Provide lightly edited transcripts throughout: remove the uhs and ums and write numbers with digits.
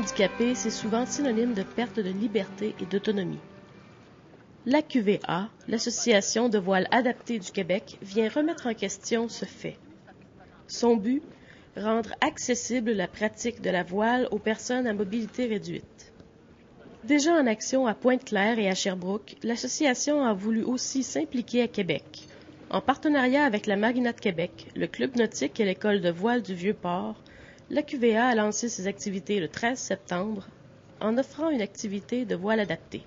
handicapé, c'est souvent synonyme de perte de liberté et d'autonomie. L'AQVA, l'Association de voile adapté du Québec, vient remettre en question ce fait. Son but, rendre accessible la pratique de la voile aux personnes à mobilité réduite. Déjà en action à Pointe-Claire et à Sherbrooke, l'association a voulu aussi s'impliquer à Québec. En partenariat avec la Marina de Québec, le Club nautique et l'École de voile du Vieux-Port, l'AQVA a lancé ses activités le 13 septembre en offrant une activité de voile adaptée.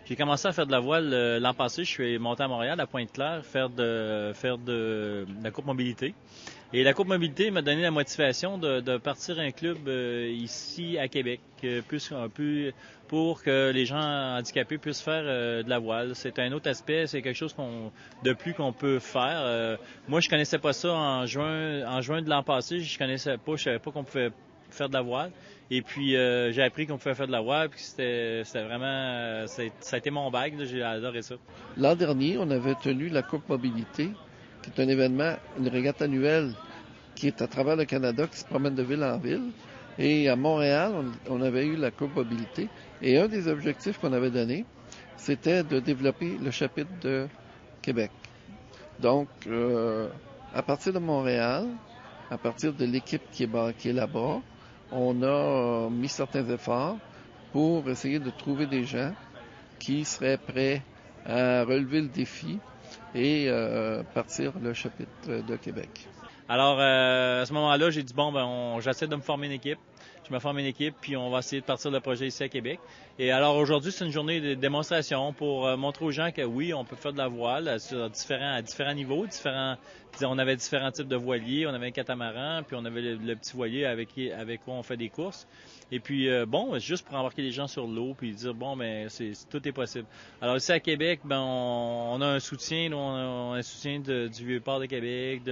J'ai commencé à faire de la voile l'an passé. Je suis monté à Montréal, à Pointe-Claire, faire de la courte mobilité. Et la courte mobilité m'a donné la motivation de partir un club ici à Québec, plus pour que les gens handicapés puissent faire de la voile. C'est un autre aspect, c'est quelque chose de plus qu'on peut faire. Moi, je connaissais pas ça en juin de l'an passé. Je savais pas qu'on pouvait faire de la voile. Et puis, j'ai appris qu'on pouvait faire de la voile, puis c'était vraiment... ça a été mon bague, là, j'ai adoré ça. L'an dernier, on avait tenu la Coupe Mobilité, qui est un événement, une régate annuelle qui est à travers le Canada, qui se promène de ville en ville. Et à Montréal, on avait eu la Coupe Mobilité. Et un des objectifs qu'on avait donné, c'était de développer le chapitre de Québec. Donc, à partir de Montréal, à partir de l'équipe qui est là-bas, on a mis certains efforts pour essayer de trouver des gens qui seraient prêts à relever le défi et partir le chapitre de Québec. Alors, à ce moment-là, j'ai dit, j'essaie de me former une équipe. Je me forme une équipe, puis on va essayer de partir le projet ici à Québec. Et alors, aujourd'hui, c'est une journée de démonstration pour montrer aux gens que oui, on peut faire de la voile à différents niveaux. On avait différents types de voiliers. On avait un catamaran, puis on avait le petit voilier avec quoi on fait des courses. Et puis, c'est juste pour embarquer les gens sur l'eau, puis dire, tout est possible. Alors, ici à Québec, on a un soutien, on a un soutien du Vieux-Port de Québec,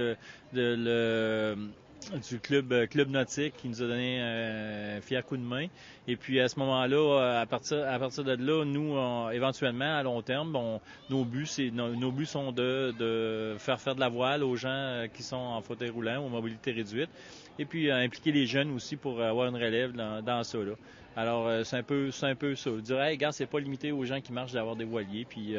du club nautique qui nous a donné un fier coup de main. Et puis à ce moment-là, à partir de là, nous, éventuellement, à long terme, nos buts sont de faire de la voile aux gens qui sont en fauteuil roulant ou en mobilité réduite. Et puis impliquer les jeunes aussi pour avoir une relève dans ça, là. Alors, c'est un peu ça. Dire, hey, regarde, c'est pas limité aux gens qui marchent d'avoir des voiliers. Puis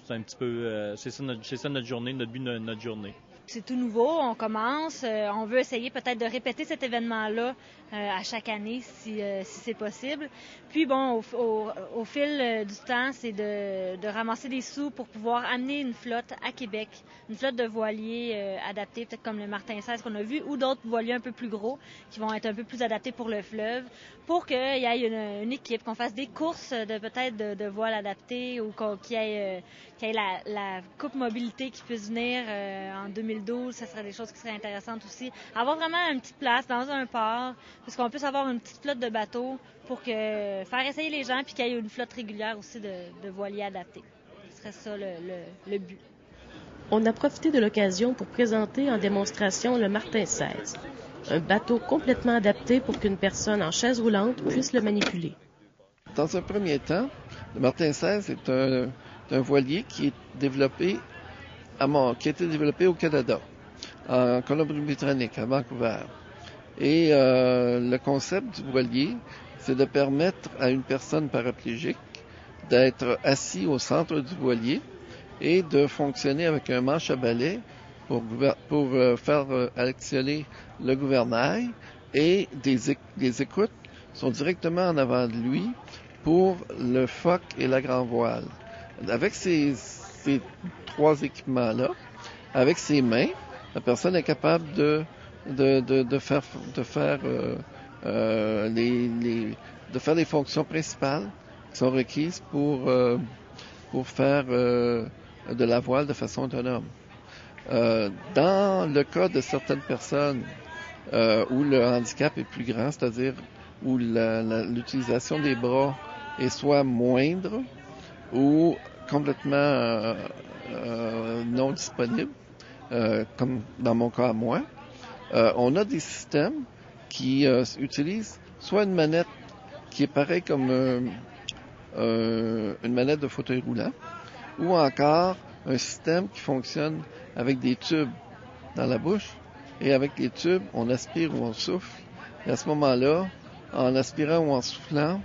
c'est un petit peu, c'est ça notre journée, notre but de notre journée. C'est tout nouveau, on commence, on veut essayer peut-être de répéter cet événement-là à chaque année si c'est possible. Puis au fil du temps, c'est de ramasser des sous pour pouvoir amener une flotte à Québec, une flotte de voiliers adaptés, peut-être comme le Martin 16 qu'on a vu, ou d'autres voiliers un peu plus gros qui vont être un peu plus adaptés pour le fleuve, pour qu'il y ait une équipe, qu'on fasse des courses de voiles adaptées ou qu'il y ait la Coupe Mobilité qui puisse venir en 2012, ça serait des choses qui seraient intéressantes aussi. Avoir vraiment une petite place dans un port, parce qu'on puisse avoir une petite flotte de bateaux pour faire essayer les gens, puis qu'il y ait une flotte régulière aussi de voiliers adaptés. Ce serait ça le but. On a profité de l'occasion pour présenter en démonstration le Martin 16, un bateau complètement adapté pour qu'une personne en chaise roulante puisse le manipuler. Dans un premier temps, le Martin 16 est un voilier qui a été développé au Canada, en Colombie-Britannique, à Vancouver. Et le concept du voilier, c'est de permettre à une personne paraplégique d'être assis au centre du voilier et de fonctionner avec un manche à balai pour faire actionner le gouvernail, et des écoutes sont directement en avant de lui pour le foc et la grand voile. Avec ces trois équipements-là, avec ses mains, la personne est capable de faire les fonctions principales qui sont requises pour faire de la voile de façon autonome. Dans le cas de certaines personnes où le handicap est plus grand, c'est-à-dire où l'utilisation des bras est soit moindre ou complètement non disponible, comme dans mon cas à moi, on a des systèmes qui utilisent soit une manette qui est pareille comme une manette de fauteuil roulant, ou encore un système qui fonctionne avec des tubes dans la bouche, et avec les tubes, on aspire ou on souffle, et à ce moment-là, en aspirant ou en soufflant.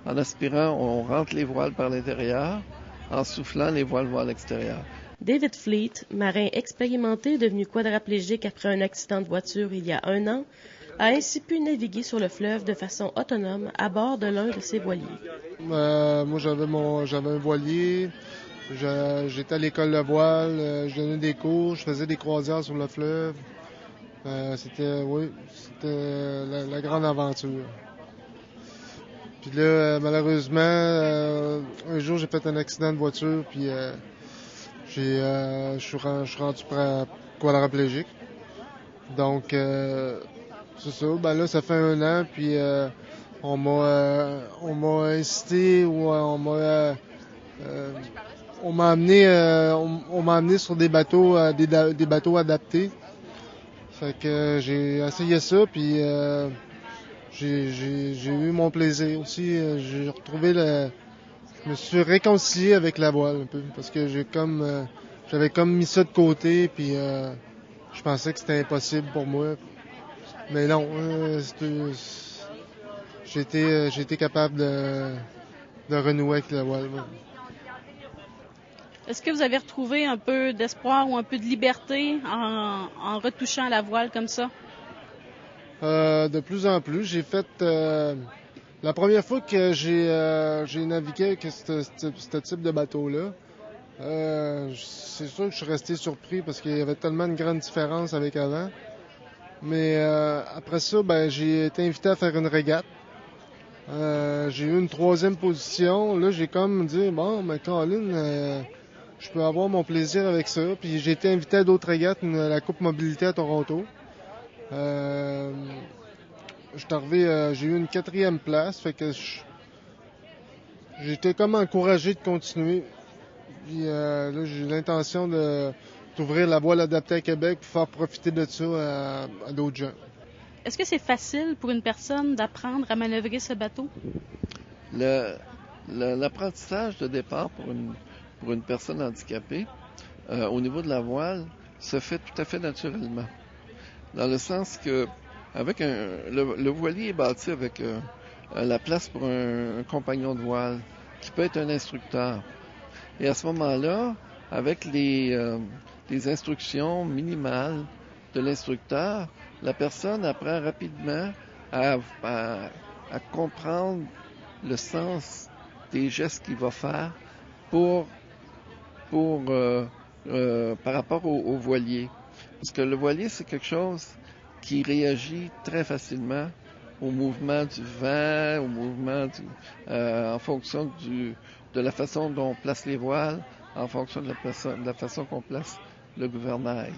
En aspirant, on rentre les voiles par l'intérieur. En soufflant, les voiles vont à l'extérieur. David Fleet, marin expérimenté devenu quadraplégique après un accident de voiture il y a 1 an, a ainsi pu naviguer sur le fleuve de façon autonome à bord de l'un de ses voiliers. Moi, j'avais un voilier, j'étais à l'école de voile, je donnais des cours, je faisais des croisières sur le fleuve. C'était la grande aventure. Puis là, malheureusement, un jour, j'ai fait un accident de voiture, puis je suis rendu quadraplégique. Donc, c'est ça. Ben là, ça fait 1 an, puis on m'a incité ou on m'a amené sur des bateaux, des bateaux adaptés. Fait que j'ai essayé ça, puis j'ai eu mon plaisir aussi. J'ai retrouvé je me suis réconcilié avec la voile un peu, parce que j'avais comme mis ça de côté, puis je pensais que c'était impossible pour moi. Mais non, j'ai été capable de renouer avec la voile. Est-ce que vous avez retrouvé un peu d'espoir ou un peu de liberté en retouchant la voile comme ça? De plus en plus. J'ai fait... la première fois que j'ai navigué avec ce type de bateau-là, c'est sûr que je suis resté surpris parce qu'il y avait tellement de grandes différences avec avant. Mais après ça, ben, j'ai été invité à faire une régate. J'ai eu une 3e position. Là, j'ai comme dit, bon, mais Colin, je peux avoir mon plaisir avec ça. Puis j'ai été invité à d'autres régates, la Coupe Mobilité à Toronto. J'ai eu une 4e place, fait que j'étais comme encouragé de continuer. Puis là, j'ai l'intention d'ouvrir la voile adaptée à Québec pour faire profiter de ça à d'autres gens. Est-ce que c'est facile pour une personne d'apprendre à manœuvrer ce bateau? L'apprentissage de départ pour une personne handicapée, au niveau de la voile, se fait tout à fait naturellement. Dans le sens que le voilier est bâti avec la place pour un compagnon de voile, qui peut être un instructeur. Et à ce moment-là, avec les instructions minimales de l'instructeur, la personne apprend rapidement à comprendre le sens des gestes qu'il va faire par rapport au voilier. Parce que le voilier, c'est quelque chose qui réagit très facilement au mouvement du vent, au mouvement en fonction de la façon dont on place les voiles, en fonction de la façon qu'on place le gouvernail.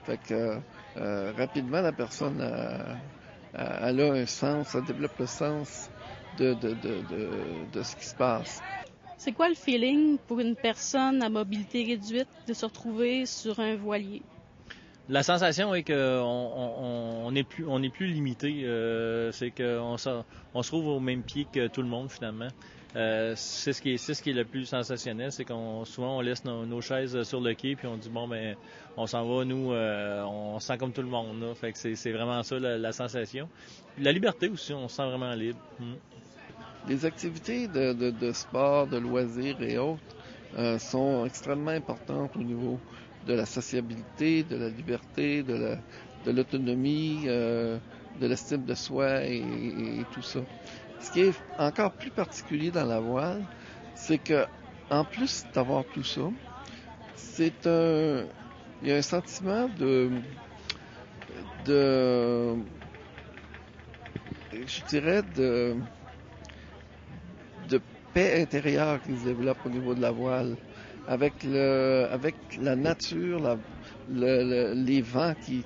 Fait que rapidement, la personne elle a un sens, elle développe le sens de ce qui se passe. C'est quoi le feeling pour une personne à mobilité réduite de se retrouver sur un voilier? La sensation est qu'on n'est plus limité. C'est qu'on se trouve au même pied que tout le monde finalement. C'est ce qui est le plus sensationnel, c'est souvent on laisse nos chaises sur le quai puis on dit bon ben on s'en va, nous on se sent comme tout le monde là. Fait que c'est vraiment ça la sensation. La liberté aussi, on se sent vraiment libre. Les activités de sport, de loisirs et autres sont extrêmement importantes au niveau de la sociabilité, de la liberté, de l'autonomie, de l'estime de soi et tout ça. Ce qui est encore plus particulier dans la voile, c'est que en plus d'avoir tout ça, il y a un sentiment je dirais de paix intérieure qui se développe au niveau de la voile. Avec la nature, les vents tu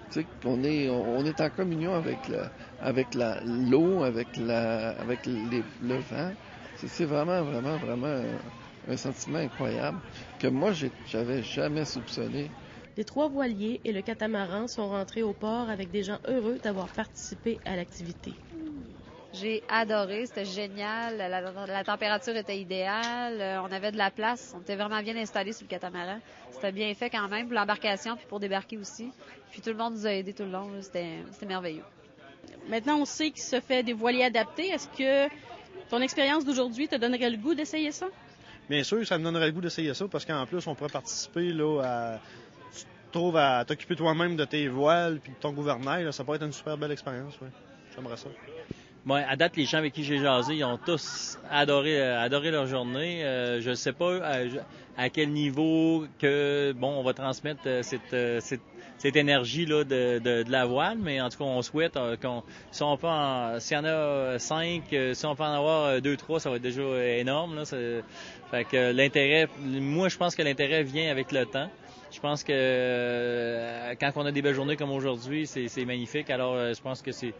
sais, on est en communion avec l'eau, avec le vent. C'est vraiment un sentiment incroyable que moi j'avais jamais soupçonné. Les 3 voiliers et le catamaran sont rentrés au port avec des gens heureux d'avoir participé à l'activité. J'ai adoré, c'était génial, la température était idéale, on avait de la place, on était vraiment bien installés sur le catamaran. C'était bien fait quand même pour l'embarcation puis pour débarquer aussi. Puis tout le monde nous a aidés tout le long, c'était merveilleux. Maintenant, on sait qu'il se fait des voiliers adaptés. Est-ce que ton expérience d'aujourd'hui te donnerait le goût d'essayer ça? Bien sûr, ça me donnerait le goût d'essayer ça parce qu'en plus, on pourrait participer là, tu te trouves à t'occuper toi-même de tes voiles puis de ton gouvernail. Là, ça pourrait être une super belle expérience. Ouais. J'aimerais ça. Bon, à date, les gens avec qui j'ai jasé, ils ont tous adoré leur journée. Je ne sais pas à quel niveau que on va transmettre cette énergie là de la voile, mais en tout cas, on souhaite s'il y en a 5, si on peut en avoir 2, 3, ça va être déjà énorme. Là, fait que l'intérêt, moi, je pense que l'intérêt vient avec le temps. Je pense que quand on a des belles journées comme aujourd'hui, c'est magnifique. Alors, je pense que c'est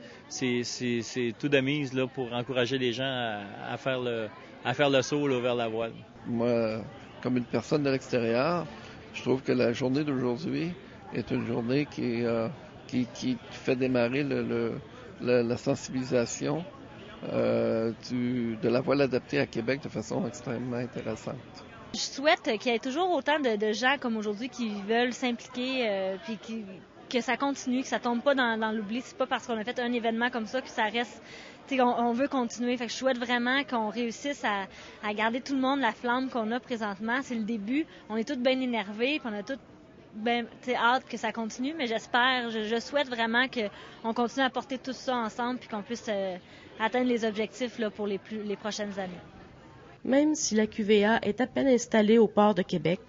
tout de mise là, pour encourager les gens à faire le saut là, vers la voile. Moi, comme une personne de l'extérieur, je trouve que la journée d'aujourd'hui est une journée qui fait démarrer la sensibilisation de la voile adaptée à Québec de façon extrêmement intéressante. Je souhaite qu'il y ait toujours autant de gens comme aujourd'hui qui veulent s'impliquer, puis que ça continue, que ça tombe pas dans l'oubli. C'est pas parce qu'on a fait un événement comme ça que ça reste. On veut continuer. Fait que je souhaite vraiment qu'on réussisse à garder tout le monde la flamme qu'on a présentement. C'est le début. On est tous bien énervés, puis on a tous ben, hâte que ça continue, mais j'espère, je souhaite vraiment qu'on continue à porter tout ça ensemble puis qu'on puisse atteindre les objectifs là, pour les prochaines années. Même si la QVA est à peine installée au port de Québec,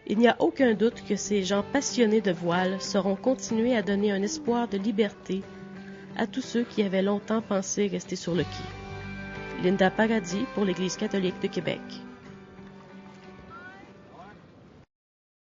il n'y a aucun doute que ces gens passionnés de voile sauront continuer à donner un espoir de liberté à tous ceux qui avaient longtemps pensé rester sur le quai. Linda Paradis pour l'Église catholique de Québec.